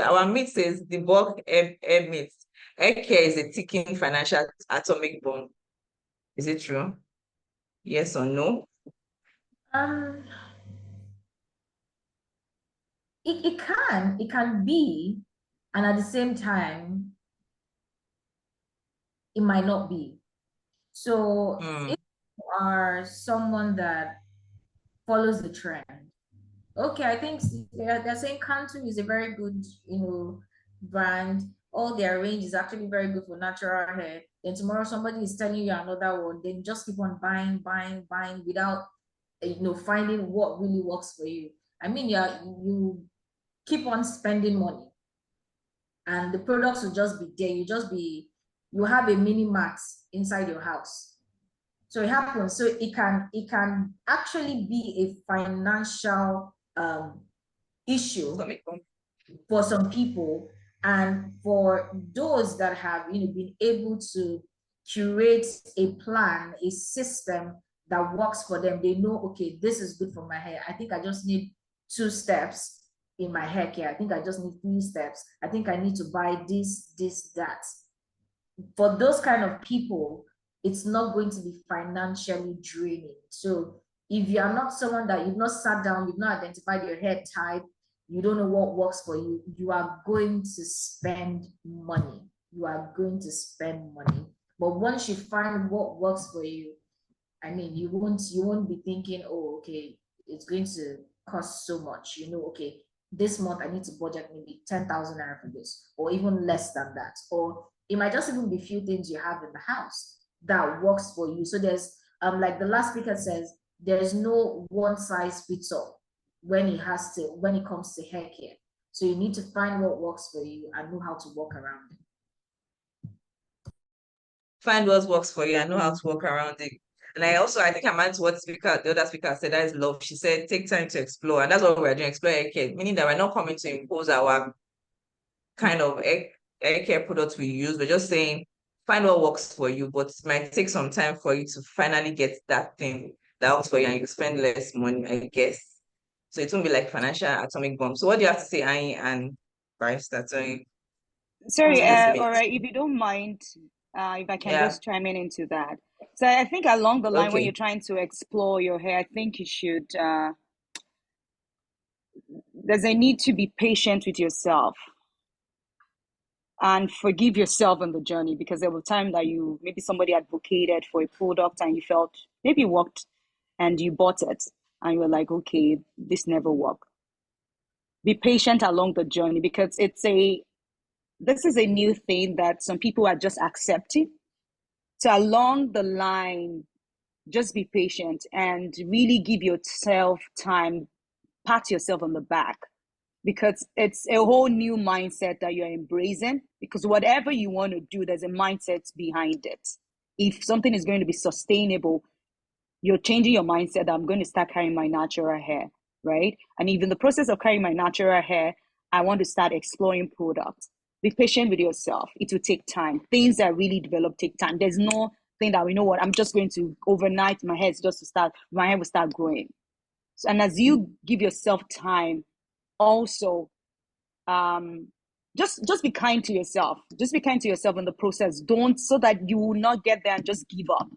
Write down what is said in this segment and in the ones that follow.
our myth says debunk air myth. Hair care is a ticking financial atomic bomb. Is it true? Yes or no? Um, it can be, and at the same time, it might not be. So Hmm. if you are someone that follows the trend, okay, I think they're saying Cantu is a very good, brand. All their range is actually very good for natural hair. Then tomorrow somebody is telling you another one, then just keep on buying, buying, buying without, finding what really works for you. I mean, yeah, you keep on spending money, and the products will just be there. You have a mini max inside your house. So it happens. So it can actually be a financial issue for some people, and for those that have been able to curate a plan, a system that works for them. They know, okay, this is good for my hair. I think I just need 2 steps in my hair care. I think I just need 3 steps. I think I need to buy this, that. For those kind of people, it's not going to be financially draining. So if you are not someone that you've not sat down, you've not identified your hair type, you don't know what works for you, you are going to spend money. You are going to spend money. But once you find what works for you, I mean, you won't be thinking, oh, okay, it's going to cost so much. Okay, this month I need to budget maybe 10,000 naira for this, or even less than that. Or it might just even be few things you have in the house that works for you. So there's like the last speaker says, there's no one size fits all when it comes to hair care. So you need to find what works for you and know how to work around it. Find what works for you and know how to work around it. And I think I meant what the other speaker said, that is love. She said, take time to explore. And that's what we're doing, explore hair care, meaning that we're not coming to impose our kind of hair care products we use. We're just saying, find what works for you, but it might take some time for you to finally get that thing that works for you and you spend less money, I guess. So it won't be like financial atomic bomb. So what do you have to say, Annie and Bryce, that's Sorry, to this all myth? right, if you don't mind, if I can Yeah. just chime in into that. So I think along the line, when you're Okay. trying to explore your hair, I think you should, there's a need to be patient with yourself and forgive yourself on the journey, because there was time that maybe somebody advocated for a product and you felt maybe it worked and you bought it and you were like, okay, this never worked. Be patient along the journey, because this is a new thing that some people are just accepting. So along the line, just be patient and really give yourself time, pat yourself on the back, because it's a whole new mindset that you're embracing. Because whatever you want to do, there's a mindset behind it. If something is going to be sustainable, you're changing your mindset. I'm going to start carrying my natural hair, right? And even the process of carrying my natural hair, I want to start exploring products. Be patient with yourself. It will take time. Things that really develop take time. There's no thing that we know what I'm just going to overnight. My hair will start growing. So, and as you give yourself time, also, um, just be kind to yourself. Just be kind to yourself in the process. Don't, so that you will not get there and just give up.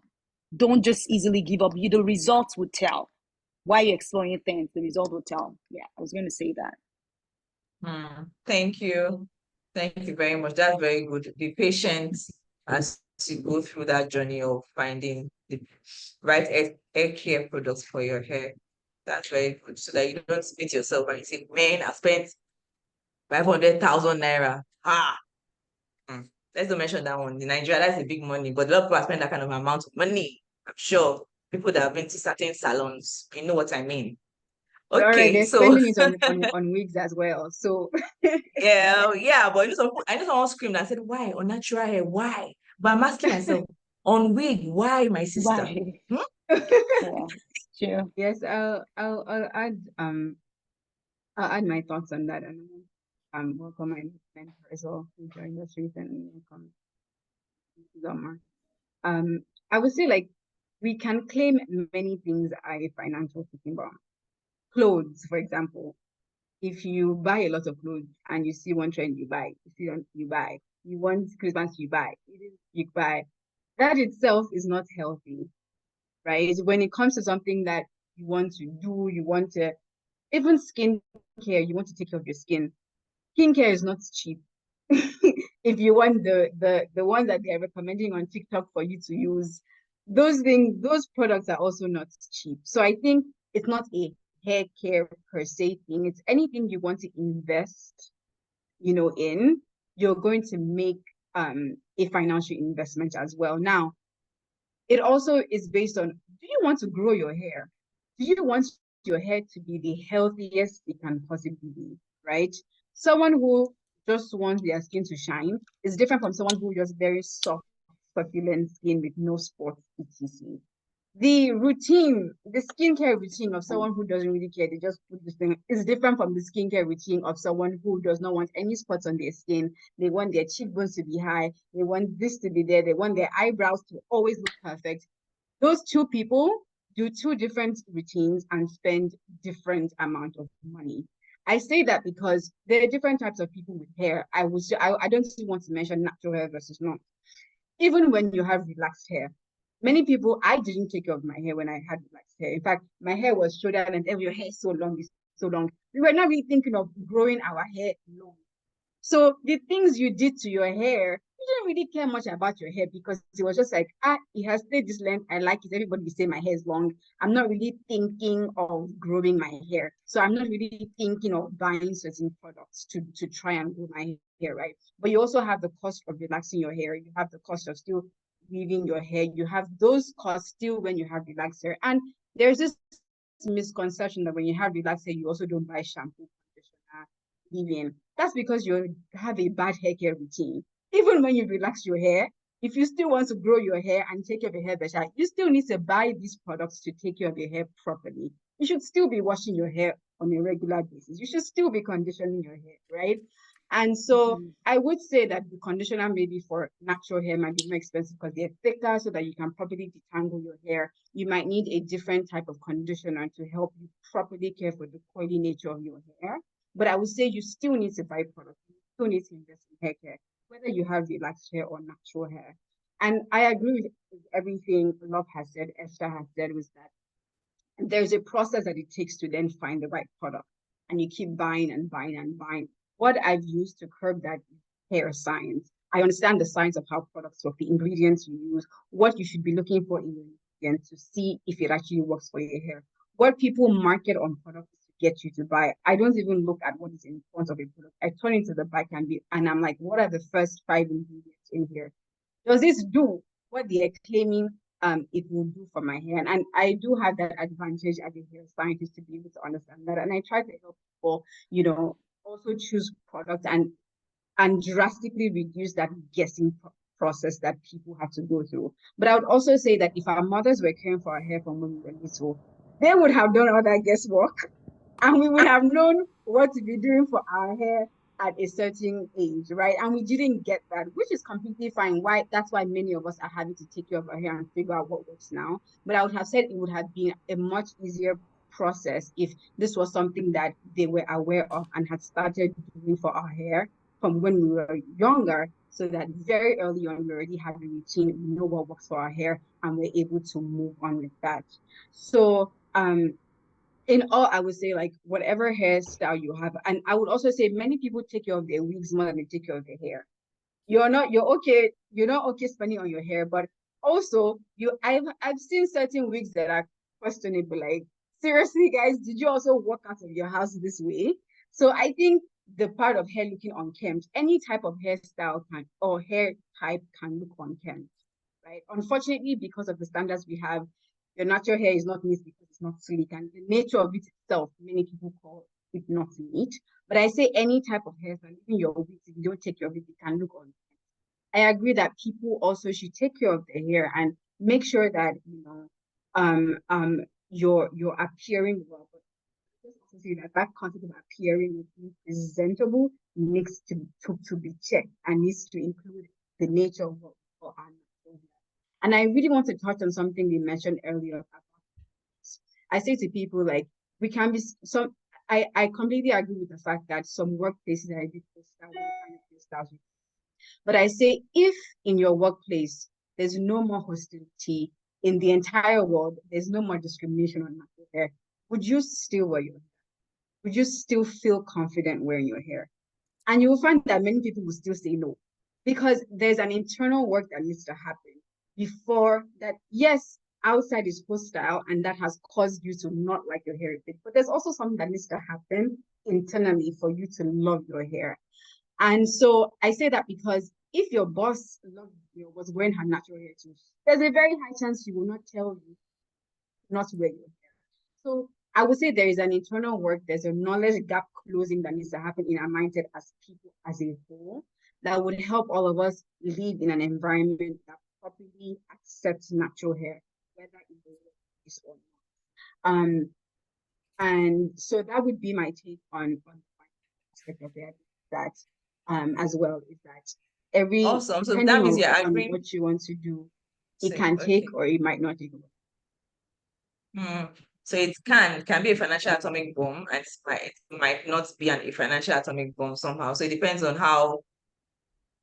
Don't just easily give up. The results will tell. Why you're exploring things, the result will tell. Yeah, I was going to say that. Thank you. Thank you very much. That's very good. Be patient as you go through that journey of finding the right hair care products for your hair. That's very good. So that you don't spit yourself and you say, man, I spent 500,000 naira. Mm. Let's not mention that one. In Nigeria, that's a big money, but a lot of people spend that kind of amount of money. I'm sure people that have been to certain salons, you know what I mean. All right, Okay, they're so spending it on wigs as well. So yeah, but I know someone screamed and said, "Why on natural hair? Why?" But I'm asking myself, on wig, why, my sister? Why? Hmm? Yeah, sure. yes, I'll add my thoughts on that, and welcome my mentor as well, who joined us recently. Welcome, Zoma. I would say, like, we can claim many things are a financial ticking bomb. Clothes, for example. if you buy a lot of clothes and you see one trend, you buy. You buy. You want Christmas, you buy. You buy. That itself is not healthy, right? When it comes to something that you want to do, you want to, even skincare, you want to take care of your skin. Skincare is not cheap. If you want the one that they're recommending on TikTok for you to use, those products are also not cheap. So I think it's not a hair care per se thing. It's anything you want to invest, in, you're going to make a financial investment as well. Now, it also is based on, do you want to grow your hair? Do you want your hair to be the healthiest it can possibly be, right? Someone who just wants their skin to shine is different from someone who just very soft, succulent skin with no spots, etc. The skincare routine of someone who doesn't really care, they just put this thing, is different from the skincare routine of someone who does not want any spots on their skin. They want their cheekbones to be high. They want this to be there. They want their eyebrows to always look perfect. Those two people do two different routines and spend different amount of money. I say that because there are different types of people with hair. I don't want to mention natural hair versus not. Even when you have relaxed hair, many people, I didn't take care of my hair when I had relaxed hair. In fact, my hair was shorter and your hair is so long, is so long. We were not really thinking of growing our hair long. So the things you did to your hair, you didn't really care much about your hair because it was just like, it has stayed this length. I like it. Everybody will say my hair is long. I'm not really thinking of growing my hair. So I'm not really thinking of buying certain products to try and grow my hair, right? But you also have the cost of relaxing your hair. You have the cost of still weaving your hair. You have those costs still when you have relaxed hair. And there's this misconception that when you have relaxed hair, you also don't buy shampoo, conditioner, leave-in. That's because you have a bad hair care routine. Even when you relax your hair, if you still want to grow your hair and take care of your hair better, you still need to buy these products to take care of your hair properly. You should still be washing your hair on a regular basis. You should still be conditioning your hair, right? And so I would say that the conditioner maybe for natural hair might be more expensive because they're thicker so that you can properly detangle your hair. You might need a different type of conditioner to help you properly care for the coily nature of your hair. But I would say you still need to buy products. You still need to invest in hair care, whether you have relaxed hair or natural hair. And I agree with everything Love has said, Esther has said, was that there's a process that it takes to then find the right product. And you keep buying and buying and buying. What I've used to curb that is hair science. I understand the science of how products work, the ingredients you use, what you should be looking for in your ingredients to see if it actually works for your hair. What people market on products to get you to buy. I don't even look at what is in front of a product. I turn into the back and I'm like, what are the first 5 ingredients in here? Does this do what they are claiming it will do for my hair? And I do have that advantage as a hair scientist to be able to understand that. And I try to help people, also choose products and drastically reduce that guessing process that people have to go through. But I would also say that if our mothers were caring for our hair from when we were little, they would have done all that guesswork and we would have known what to be doing for our hair at a certain age, right? And we didn't get that, which is completely fine. That's why many of us are having to take care of our hair and figure out what works now. But I would have said it would have been a much easier process if this was something that they were aware of and had started doing for our hair from when we were younger, so that very early on we already have a routine, we know what works for our hair, and we're able to move on with that. So in all, I would say like whatever hairstyle you have, and I would also say many people take care of their wigs more than they take care of their hair. You're not okay spending on your hair, but also I've seen certain wigs that are questionable. Like, seriously, guys, did you also walk out of your house this way? So I think the part of hair looking unkempt, any type of hairstyle can or hair type can look unkempt, right? Unfortunately, because of the standards we have, your natural hair is not neat because it's not sleek, and the nature of it itself, many people call it not neat. But I say any type of hairstyle, even your wigs, if you don't take care of it, it can look unkempt. I agree that people also should take care of their hair and make sure that you're appearing well. But just also say that that concept of appearing being presentable needs to be checked and needs to include the nature of what people are. And I really want to touch on something we mentioned earlier. I say to people like we can be some I completely agree with the fact that some workplaces are a bit hostile when it comes to styles. But I say, if in your workplace there's no more hostility in the entire world, there's no more discrimination on natural hair, would you still wear your hair? Would you still feel confident wearing your hair? And you will find that many people will still say no, because there's an internal work that needs to happen before that. Yes, outside is hostile and that has caused you to not like your hair a bit, but there's also something that needs to happen internally for you to love your hair. And so I say that because if your boss was wearing her natural hair too, there's a very high chance she will not tell you not to wear your hair. So I would say there is an internal work, there's a knowledge gap closing that needs to happen in our mindset as people as a whole that would help all of us live in an environment that properly accepts natural hair, whether in the workplace or not. And so that would be my take on the aspect of it, that as well, is that Awesome. So depending that means you're on agreeing. what you want to do, it Say, can take okay. or it might not take. So it can be a financial atomic bomb, and it might not be a financial atomic bomb somehow. So it depends on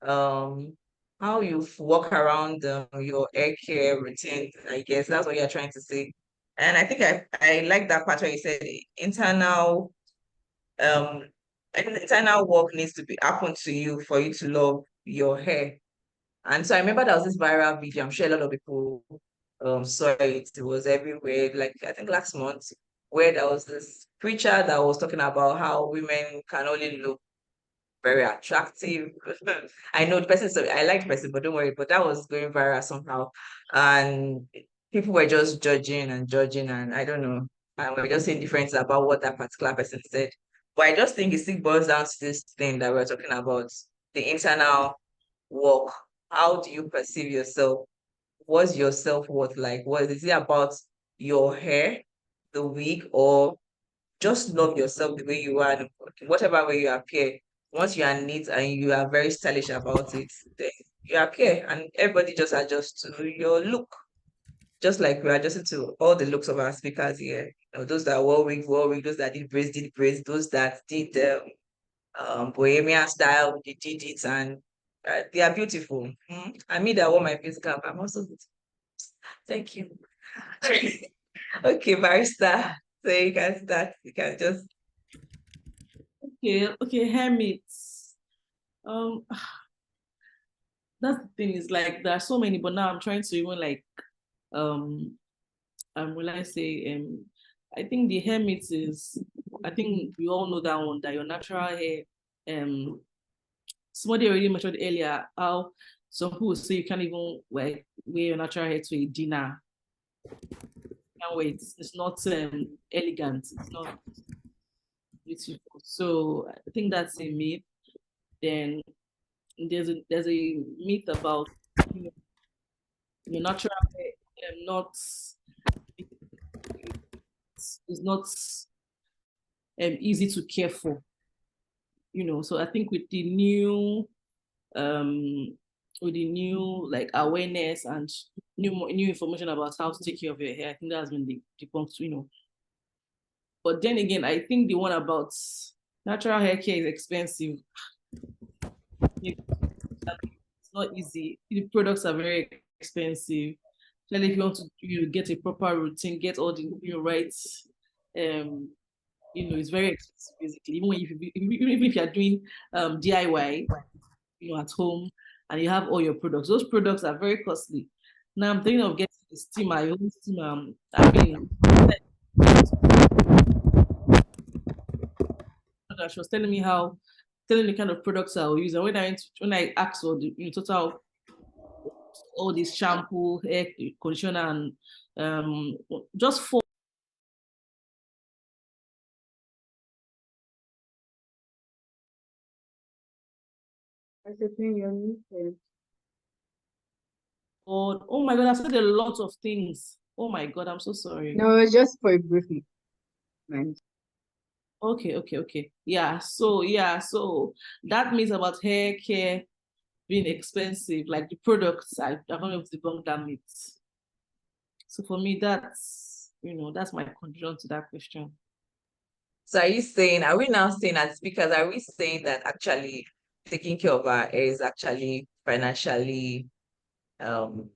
um how you walk around your hair care routine. I guess that's what you're trying to say. And I think I like that part where you said um internal work needs to be happen to you for you to love your hair. And so I remember there was this viral video. I'm sure a lot of people saw it. It was everywhere. Like I think last month, where there was this preacher that was talking about how women can only look very attractive. I know the person, so I like the person, but don't worry. But that was going viral somehow, and people were just judging and judging, and I don't know, and we're just saying different things about what that particular person said. But I just think it still boils down to this thing that we're talking about, the internal work. How do you perceive yourself? What's your self-worth like? What is it about your hair, the wig, or just love yourself the way you are, whatever way you appear. Once you are neat and you are very stylish about it, then you appear and everybody just adjusts to your look. Just like we adjusted to all the looks of our speakers here. Those that wore wig, those that did braids, those that did bohemian style, they did it, and they are beautiful. I mean that wore my face cap. I'm also beautiful. Thank you. Okay, barista. So you can start. You can just Okay, hermits. Um, that's the thing is like there are so many, but now I'm trying to even like um will I say I think the hermits is I think we all know that one that your natural hair somebody already mentioned earlier how some people say you can't even wear your natural hair to a dinner. Can't wait. It's not elegant. It's not beautiful. So I think that's a myth. Then there's a myth about you know, your natural hair not is not easy to care for. So I think um with the new like awareness and new information about how to take care of your hair, I think that has been debunked. But then again, I think the one about natural hair care is expensive. It's not easy. The products are very expensive. Especially if you want to get a proper routine, get all the right it's very expensive basically. Even if you're doing DIY, at home and you have all your products, those products are very costly. Now I'm thinking of getting a steamer, a home steamer. I mean, she was telling the kind of products I'll use, and when I asked for the total all this shampoo, hair conditioner, and just for I said, you're muted. oh my god, I've said a lot of things. Oh my god, I'm so sorry. No, it's just for a brief moment. Okay. So that means about hair care being expensive, like the products, I don't know if debunk that myth. So for me, that's my contribution to that question. So are we now saying as speakers, are we saying that actually taking care of our hair is actually financially, um,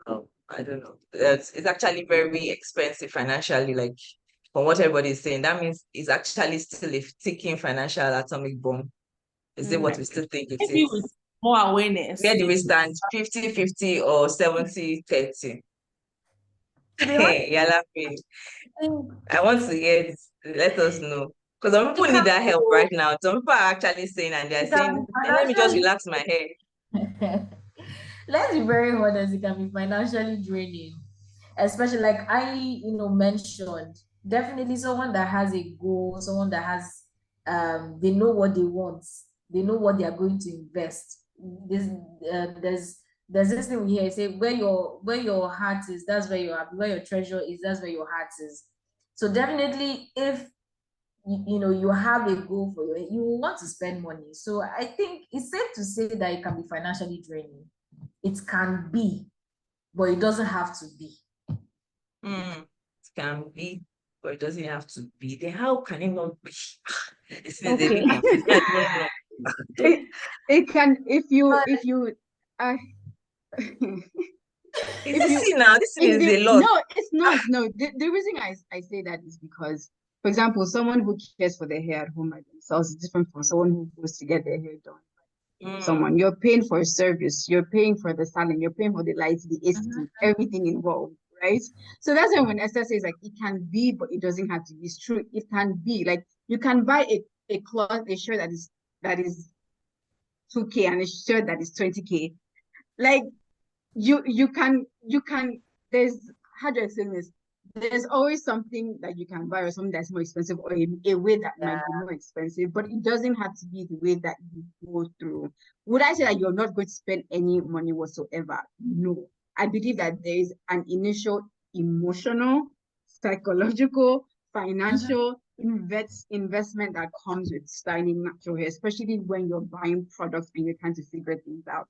I don't know, it's actually very expensive financially, like from what everybody is saying, that means it's actually still a ticking financial atomic bomb. Is it what we still think it Maybe with is? more awareness. Where do we stand? 50-50 or 70-30? To be honest, Hey, you're laughing. I think I want to hear this. Let us know. Because some it people need that help right now. Some people are actually saying, and they're can saying, be "Eh, let me just financially. relax my hair." Let's be very honest, it can be financially draining. Especially like I, mentioned, definitely someone that has a goal, someone that has they know what they want, they know what they are going to invest. This there's this thing we hear say where your heart is, that's where your treasure is, that's where your heart is. So definitely if you have a goal for you will want to spend money. So I think it's safe to say that it can be financially draining. It can be, but it doesn't have to be. Mm, it can be, but it doesn't have to be. Then how can it not be? This is a Okay. bit confused. I don't know. It can But if you uh, Is if this you see now? This thing in is the a lot. no, it's not. No, the reason I say that is because, for example, someone who cares for their hair at home by themselves is different from someone who goes to get their hair done. Mm, Someone you're paying for a service, you're paying for the salon, you're paying for the lights, the AC, mhm, everything involved, right? So that's when Esther says like it can be, but it doesn't have to be. It's true, it can be. Like you can buy a cloth, a shirt that is 2K and a shirt that is 20K. Like you can there's how do I explain this? There's always something that you can buy or something that's more expensive or a way that might be more expensive, but it doesn't have to be the way that you go through. Would I say that you're not going to spend any money whatsoever? No. I believe that there is an initial emotional, psychological, mhm. financial investment that comes with styling natural hair, especially when you're buying products and you're trying to figure things out.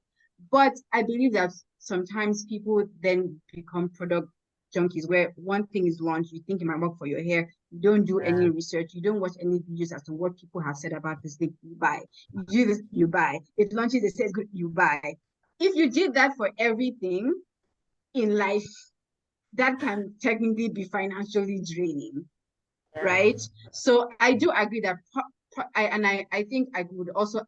But I believe that sometimes people then become product junkies where one thing is launched, you think it might work for your hair, you don't do any research, you don't watch any videos as to what people have said about this thing, you buy. You do this, you buy. It launches, it says good, you buy. If you did that for everything in life, that can technically be financially draining, right? So I do agree that I think I would also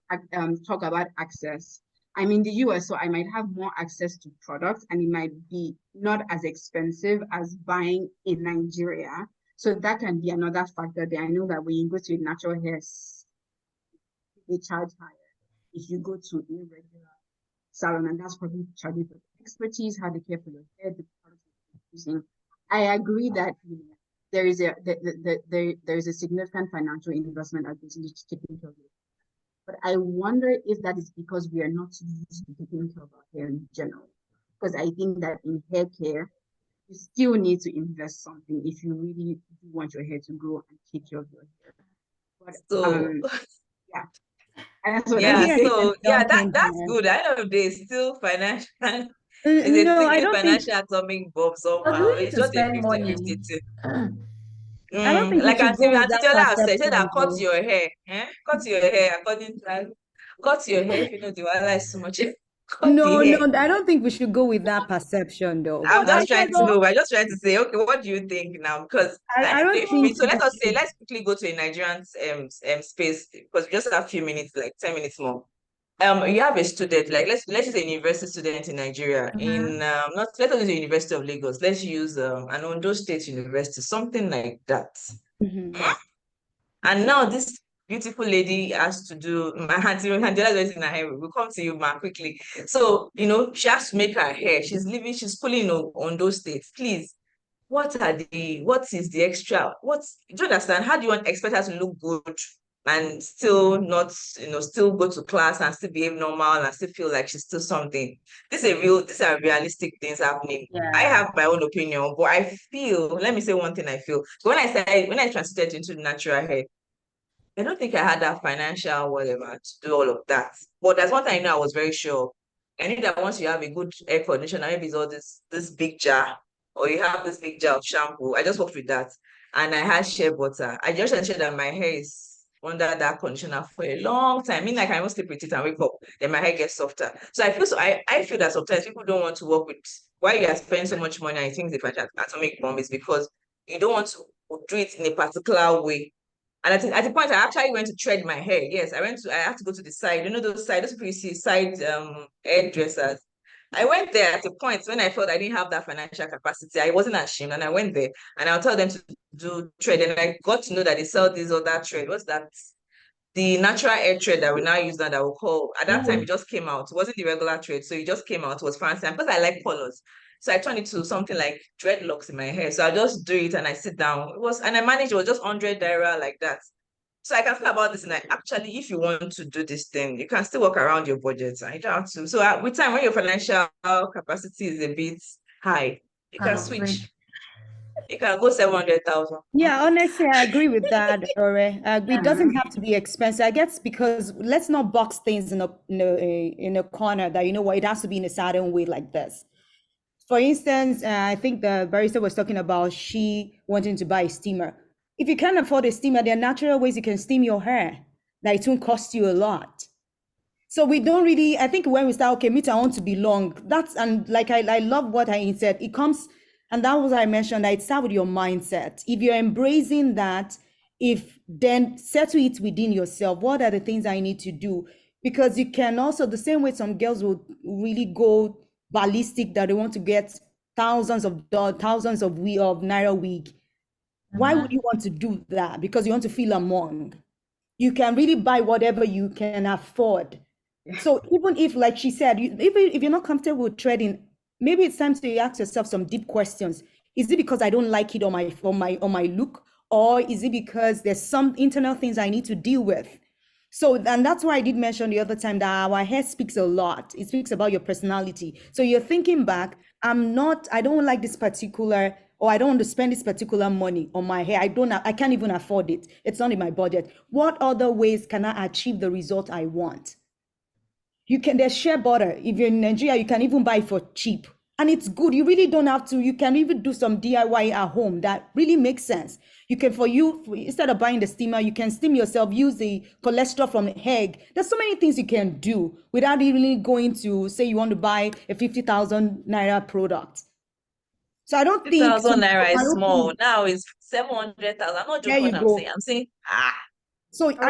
talk about access. I'm in the US, so I might have more access to products and it might be not as expensive as buying in Nigeria. So that can be another factor there. I know that when you go to a natural hair, they charge higher if you go to a regular salon, and that's probably charging for the expertise, how they care for your hair, the products you're using. I agree that there is there is a significant financial investment that goes into taking care of it. But I wonder if that is because we are not used to taking care of our hair in general. Because I think that in hair care, you still need to invest something if you really do want your hair to grow and take care of your hair. But so yeah, and that's what I yeah, Maybe would I say. can so yeah, jump in that's here. good. I know there's still financial it's a No, I thinking don't think financial atomic bomb But do somehow. we need It's to just a spend 50-50 money? too. I don't think we Like should go with Auntie that Tiola have said, perception that cut though. your hair. Cut your hair according to that. Cut your hair if you know the wahala is too much. Cut the No, hair. no, I don't think we should go with that perception though. I'm just trying to Because know. I'm just trying to say, okay, what do you think now? Because I don't if me, think so we let us say, should. let's quickly go to a Nigerian space because we just have a few minutes, like 10 minutes more. You have a student, like let's use a university student in Nigeria, in Mhm. not let us use the University of Lagos. Let's use an Ondo State University, something like that. Mhm. And now this beautiful lady has to do my auntie Angela's waiting her hair. We'll come to you, ma, quickly. So, she has to make her hair. She's schooling on those states. Please, what is the extra? Do you understand? How do you want expect her to look good and still not, still go to class and still behave normal and still feel like she's still something? These are realistic things happening. I Yeah. have my own opinion, but I feel, let me say one thing I feel. So when I transited into the natural hair, I don't think I had that financial whatever to do all of that. But that's one thing I know I was very sure. I knew that once you have a good air conditioner, maybe it's all this big jar, or you have this big jar of shampoo. I just worked with that. and I had shea butter. I just ensured that my hair is under that conditioner for a long time. I mean, like I can even sleep with it and wake up, then my hair gets softer. So I feel that sometimes people don't want to work with why you are spending so much money. I think if I can atomic bomb is because you don't want to do it in a particular way. And at the point, I actually went to thread my hair. Yes, I had to go to the side. You know, those people you see, side hairdressers. I went there at a point when I felt I didn't have that financial capacity. I wasn't ashamed, and I went there and I'll tell them to do trade. And I got to know that they sell this other trade. What's that? The natural hair trade that we now use now that we call at that time it just came out. It wasn't the regular trade, so it just came out. It was fancy. And because I like colors, so I turned it to something like dreadlocks in my hair. So I just do it and I sit down. And I managed. It was just 100 naira like that. So I can talk about this, and actually, if you want to do this thing, you can still work around your budget. And you don't have to. So with time, when your financial capacity is a bit high, you can switch. You can go 700,000. Yeah, honestly, I agree with that, Ore. It doesn't have to be expensive. I guess because let's not box things in a corner that, you know what, it has to be in a certain way like this. For instance, I think the barrister was talking about she wanting to buy a steamer. If you can't afford a steamer, there are natural ways you can steam your hair that it won't cost you a lot. So we don't really, I think when we start, okay, me too, I want to belong. And like, I love what I said. It comes, and that was what I mentioned, that it starts with your mindset. If you're embracing that, then settle it within yourself. What are the things I need to do? Because you can also, the same way some girls will really go ballistic that they want to get thousands of naira wig. Why would you want to do that? Because you want to feel among. You can really buy whatever you can afford. So even if, like she said, even if you're not comfortable with trading, maybe it's time to ask yourself some deep questions. Is it because I don't like it on my look, or is it because there's some internal things I need to deal with? So, and that's why I did mention the other time that our hair speaks a lot. It speaks about your personality. So you're thinking back, I don't like this particular, or I don't want to spend this particular money on my hair. I can't even afford it. It's not in my budget. What other ways can I achieve the result I want? There's shea butter. If you're in Nigeria, you can even buy it for cheap. And it's good. You really don't have to. You can even do some DIY at home that really makes sense. You can, instead of buying the steamer, you can steam yourself, use the cholesterol from the egg. There's so many things you can do without really going to say you want to buy a 50,000 naira product. So I don't think 50,000 naira is small. Now it's 700,000. I'm not there joking. you go. I'm saying, So what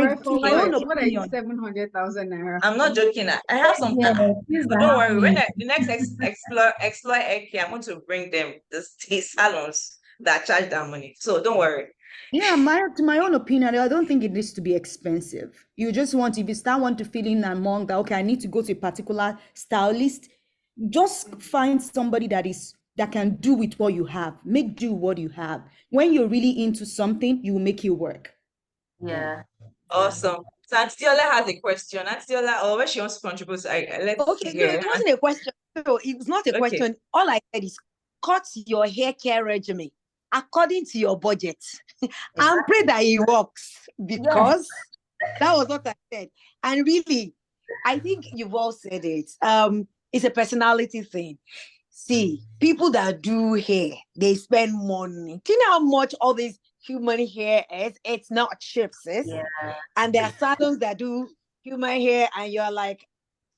own is opinion. 700,000 naira? I'm not joking. I have some. Don't worry. The next explore hair care, I'm going to bring them these salons that charge that money. So don't worry. Yeah, my own opinion, I don't think it needs to be expensive. You just want, if you start want to feel in among that, okay, I need to go to a particular stylist, just find somebody that can do with what you have. Make do what you have. When you're really into something, you will make it work. Yeah. Awesome. So Antiola has a question. Antiola, or where she wants to contribute, let's Okay, hear. no, it wasn't a question. No, it's not a Okay. question. All I said is cut your hair care regimen according to your budget and pray that it works, because that was what I said. And really, I think you've all said it. It's a personality thing. See, people that do hair, they spend money. Do you know how much all this human hair is? It's not cheap, sis. Yeah. And there are salons that do human hair, and you're like,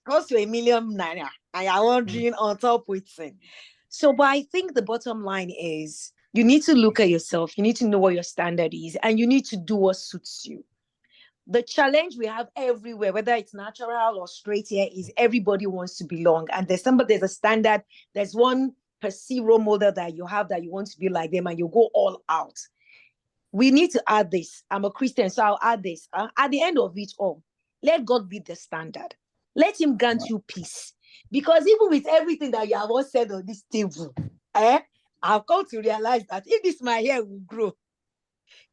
close to 1 million naira, and you're wondering on top with it. So, but I think the bottom line is you need to look at yourself, you need to know what your standard is, and you need to do what suits you. The challenge we have everywhere, whether it's natural or straight hair, is everybody wants to belong. And there's a standard, there's one perceived role model that you have that you want to be like them, and you go all out. We need to add this. I'm a Christian, so I'll add this. At the end of it all, let God be the standard. Let him grant you peace. Because even with everything that you have all said on this table, I've come to realize that if this my hair will grow,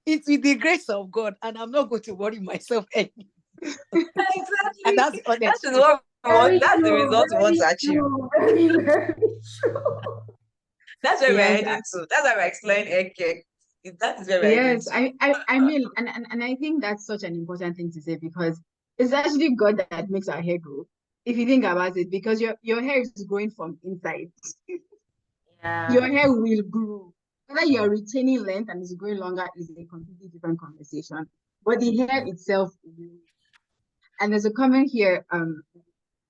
it's with the grace of God, and I'm not going to worry myself anymore. Exactly. And that's honest. That's what we want. That's the result we want to achieve. Very true. That's where we're Yes, heading to. That's why we're exploring hair care. That is where we're heading yes. to. I mean, and I think that's such an important thing to say, because it's actually God that makes our hair grow. If you think about it, because your hair is growing from inside. Yeah. Your hair will grow. Whether you are retaining length and it's growing longer is a completely different conversation. But the hair itself, and there's a comment here,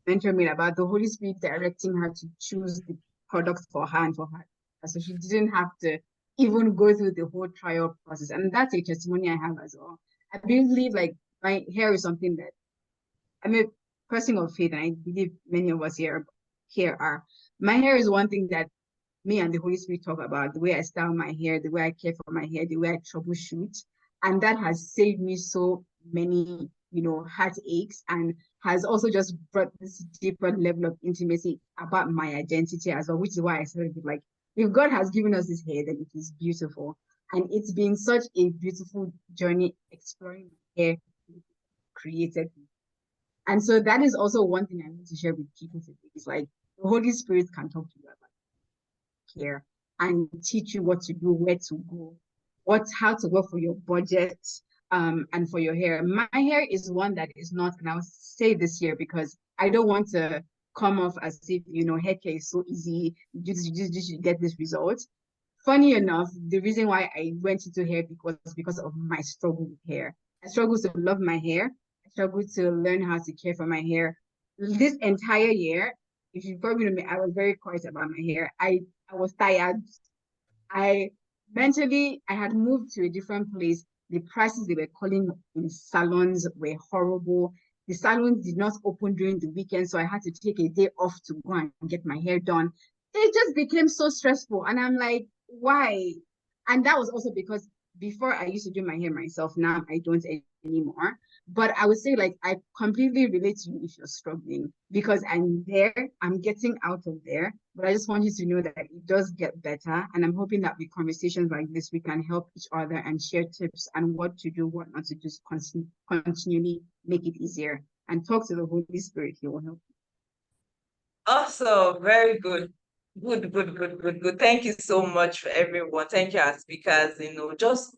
mentor made about the Holy Spirit directing her to choose the product for her and for her. So she didn't have to even go through the whole trial process. And that's a testimony I have as well. I believe like my hair is something that I'm a person of faith, and I believe many of us here are. My hair is one thing that me and the Holy Spirit talk about, the way I style my hair, the way I care for my hair, the way I troubleshoot. And that has saved me so many, heartaches, and has also just brought this deeper level of intimacy about my identity as well, which is why I started with like, if God has given us this hair, then it is beautiful. And it's been such a beautiful journey exploring my hair created. And so that is also one thing I want to share with people today. It's like the Holy Spirit can talk to you about care and teach you what to do, where to go, how to work for your budget, and for your hair. My hair is one that is not, and I'll say this here because I don't want to come off as if, hair care is so easy, you get this result. Funny enough, the reason why I went into hair was because of my struggle with hair. I struggled to love my hair. I struggled to learn how to care for my hair. This entire year, if you probably know me, I was very quiet about my hair. I was tired. I had moved to a different place. The prices they were calling in salons were horrible. The salons did not open during the weekend, so I had to take a day off to go and get my hair done. It just became so stressful. And I'm like, why? And that was also because before I used to do my hair myself. Now I don't anymore. But I would say, like, I completely relate to you if you're struggling, because I'm there, I'm getting out of there. But I just want you to know that it does get better. And I'm hoping that with conversations like this, we can help each other and share tips and what to do, what not to do, continually make it easier. And talk to the Holy Spirit, He will help. Awesome. Very good. Good, good, good, good, good. Thank you so much for everyone. Thank you, our speakers. Just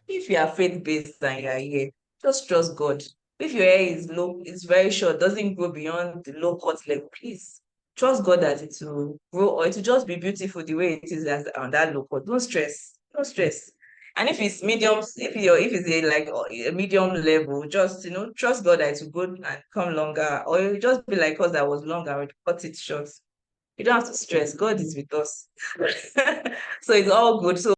if you are faith-based and you are here, just trust God. If your hair is low, it's very short, doesn't go beyond the low cut level, please trust God that it will grow, or it will just be beautiful the way it is on that low cut. Don't stress. Don't stress. And if it's medium, if it's a medium level, just trust God that it will go and come longer, or it will just be like us that was longer, we cut it short. You don't have to stress. God is with us. So it's all good. So